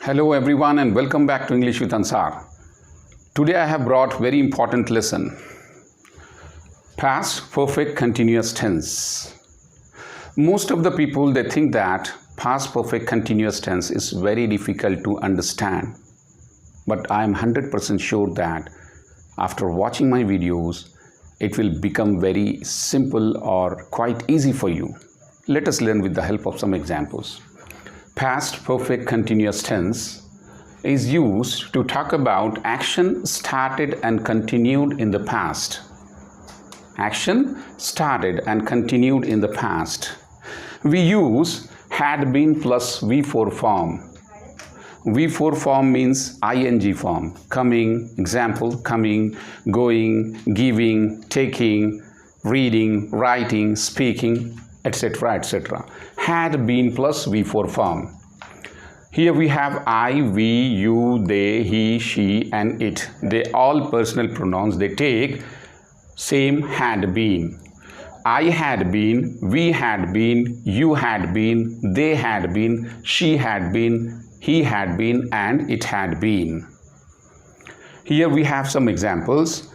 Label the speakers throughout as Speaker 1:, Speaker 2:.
Speaker 1: Hello everyone and welcome back to English with Ansar. Today I have brought very important lesson. Past perfect continuous tense. Most of the people they think that past perfect continuous tense is very difficult to understand. But I am 100% sure that after watching my videos it will become very simple or quite easy for you. Let us learn with the help of some examples. Past perfect continuous tense is used to talk about action started and continued in the past. Action started and continued in the past. We use had been plus V4 form. V4 form means ing form. Coming, example, coming, going, giving, taking, reading, writing, speaking, etc. etc. Had been plus V4 form. Here we have I, we, you, they, he, she and it. They all personal pronouns. They take same had been. I had been, we had been, you had been, they had been, she had been, he had been and it had been. Here we have some examples.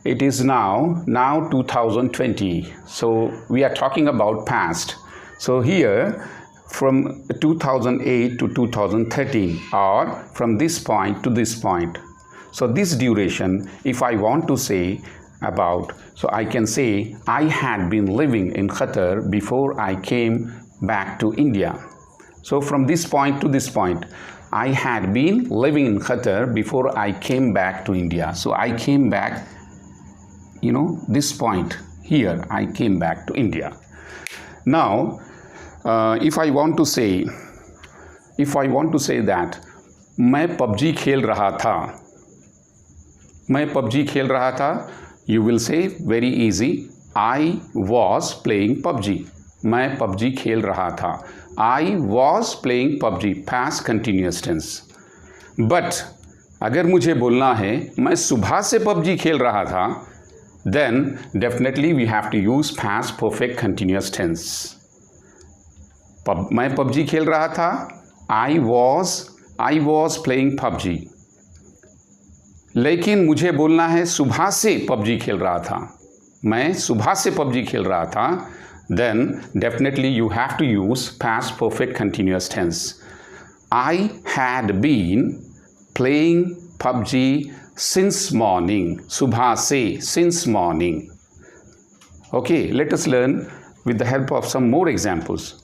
Speaker 1: It is now 2020. So we are talking about past. So here from 2008 to 2013 or from this point to this point. So this duration, if I want to say about, so I can say I had been living in Qatar before I came back to India. So from this point to this point, I had been living in Qatar before I came back to India. So I came back, this point here, I came back to India. Now, if I want to say that मैं PUBG खेल रहा था, मैं PUBG खेल रहा था, you will say very easy, I was playing PUBG. मैं PUBG खेल रहा था. I was playing PUBG, past continuous tense. But अगर मुझे बोलना है मैं सुबह से PUBG खेल रहा था, then definitely we have to use past perfect continuous tense. मैं PUBG खेल रहा था. I was playing PUBG. लेकिन मुझे बोलना है सुबह से PUBG खेल रहा था. मैं सुबह से PUBG खेल रहा था. Then definitely you have to use past perfect continuous tense. I had been playing PUBG since morning. Subha se, since morning. Okay, let us learn with the help of some more examples.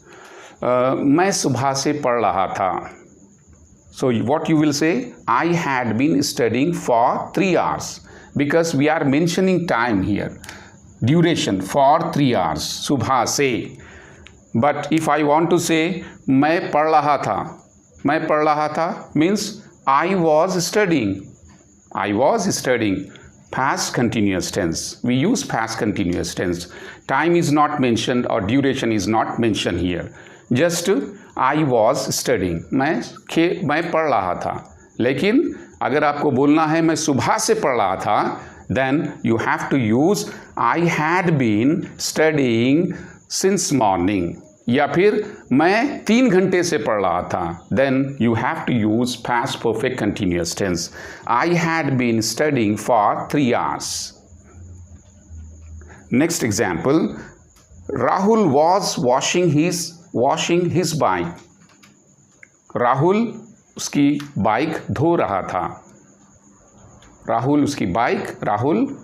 Speaker 1: मैं सुबह से पढ़ रहा था. So what you will say? I had been studying for 3 hours. Because we are mentioning time here. Duration for 3 hours. सुबह से. But if I want to say मैं पढ़ रहा था. मैं पढ़ रहा था means I was studying. I was studying. Past continuous tense. We use past continuous tense. Time is not mentioned or duration is not mentioned here. Just I was studying. मैं पढ़ रहा था. लेकिन अगर आपको बोलना है मैं सुबह से पढ़ रहा था, then you have to use I had been studying since morning. या फिर मैं 3 घंटे से पढ़ रहा था. Then you have to use past perfect continuous tense. I had been studying for 3 hours. Next example. Rahul was washing his bike. Rahul उसकी bike धो रहा था. राहुल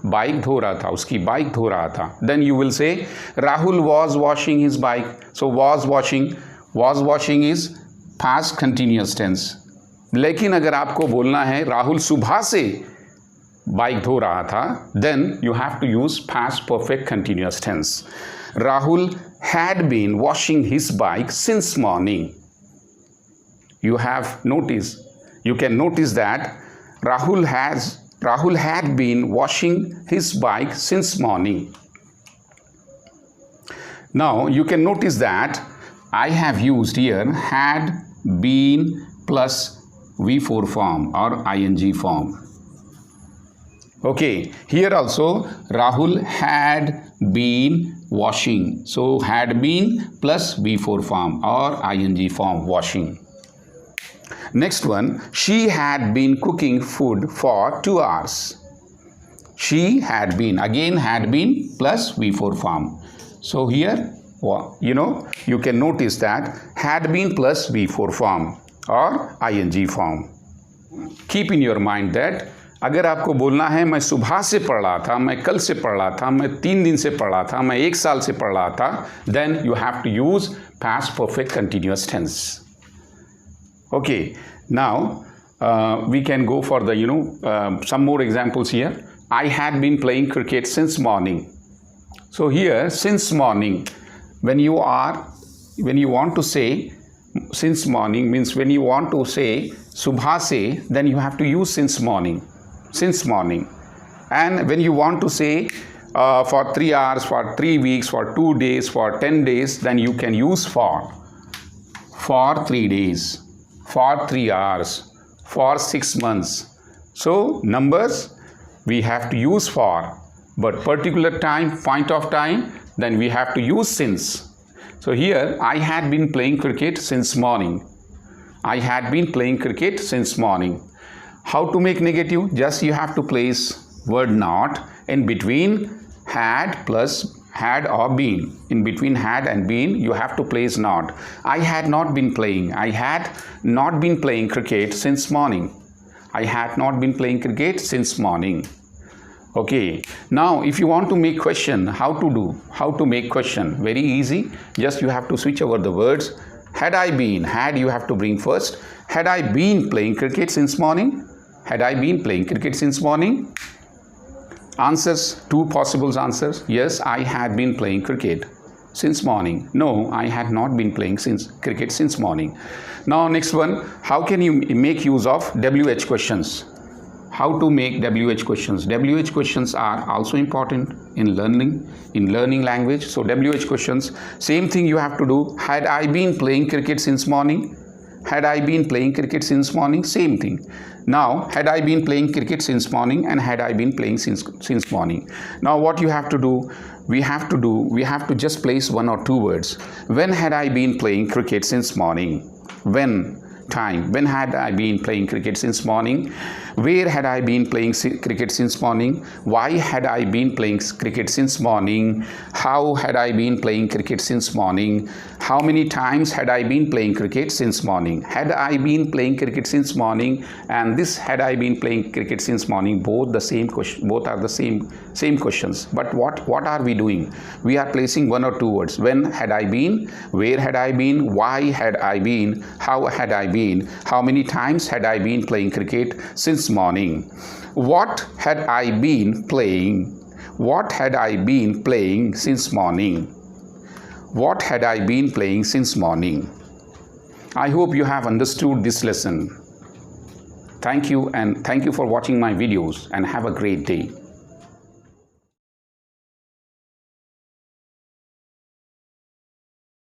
Speaker 1: बाइक धो रहा था. उसकी बाइक धो रहा था. Then you will say Rahul was washing his bike. So was washing is past continuous tense. लेकिन अगर आपको बोलना है राहुल सुबह से बाइक धो रहा था, then you have to use past perfect continuous tense. Rahul had been washing his bike since morning. You can notice that Rahul had been washing his bike since morning. Now you can notice that I have used here had been plus V4 form or ing form. Okay, here also Rahul had been washing. So had been plus V4 form or ing form, washing. Next one, she had been cooking food for 2 hours. She had been, again had been plus V4 form. So here, you can notice that had been plus V4 form or ing form. Keep in your mind that अगर आपको बोलना है मैं सुबह से पढ़ रहा था, मैं कल से पढ़ रहा था, मैं 3 दिन से पढ़ रहा था, मैं 1 साल से पढ़ रहा था, then you have to use past perfect continuous tense. Okay, now we can go for the some more examples here. I had been playing cricket since morning. So here since morning, when you want to say since morning means when you want to say subha se, then you have to use since morning. And when you want to say for 3 hours, for 3 weeks, for 2 days, for 10 days, then you can use for 3 days, for 3 hours, for 6 months. So numbers we have to use for, but particular time, point of time, then we have to use since. So here I had been playing cricket since morning. I had been playing cricket since morning. How to make negative? Just you have to place word not in between had plus had or been. In between had and been you have to place not. I had not been playing. I had not been playing cricket since morning. I had not been playing cricket since morning. Okay, now if you want to make question, how to make question? Very easy. Just you have to switch over the words. Had I been, had you have to bring first. Had I been playing cricket since morning? Had I been playing cricket since morning? Answers, 2 possible answers. Yes, I had been playing cricket since morning. No, I had not been playing cricket since morning. Now next one, how can you make use of WH questions? How to make WH questions? WH questions are also important in learning language. So WH questions, same thing you have to do. Had I been playing cricket since morning? Had I been playing cricket since morning? Same thing. Now, had I been playing cricket since morning and had I been playing since morning? Now, what you have to do? We have to just place 1 or 2 words. When had I been playing cricket since morning? When had I been playing cricket since morning? Where had I been playing cricket since morning? Why had I been playing cricket since morning? How had I been playing cricket since morning? How many times had I been playing cricket since morning? Had I been playing cricket since morning and this had I been playing cricket since morning, both the same question, both are the same questions. But what are we doing? We are placing 1 or 2 words. When had I been? Where had I been? Why had I been? How had I been? How many times had I been playing cricket since morning? What had I been playing? What had I been playing since morning? What had I been playing since morning? I hope you have understood this lesson. Thank you, and thank you for watching my videos, and have a great day.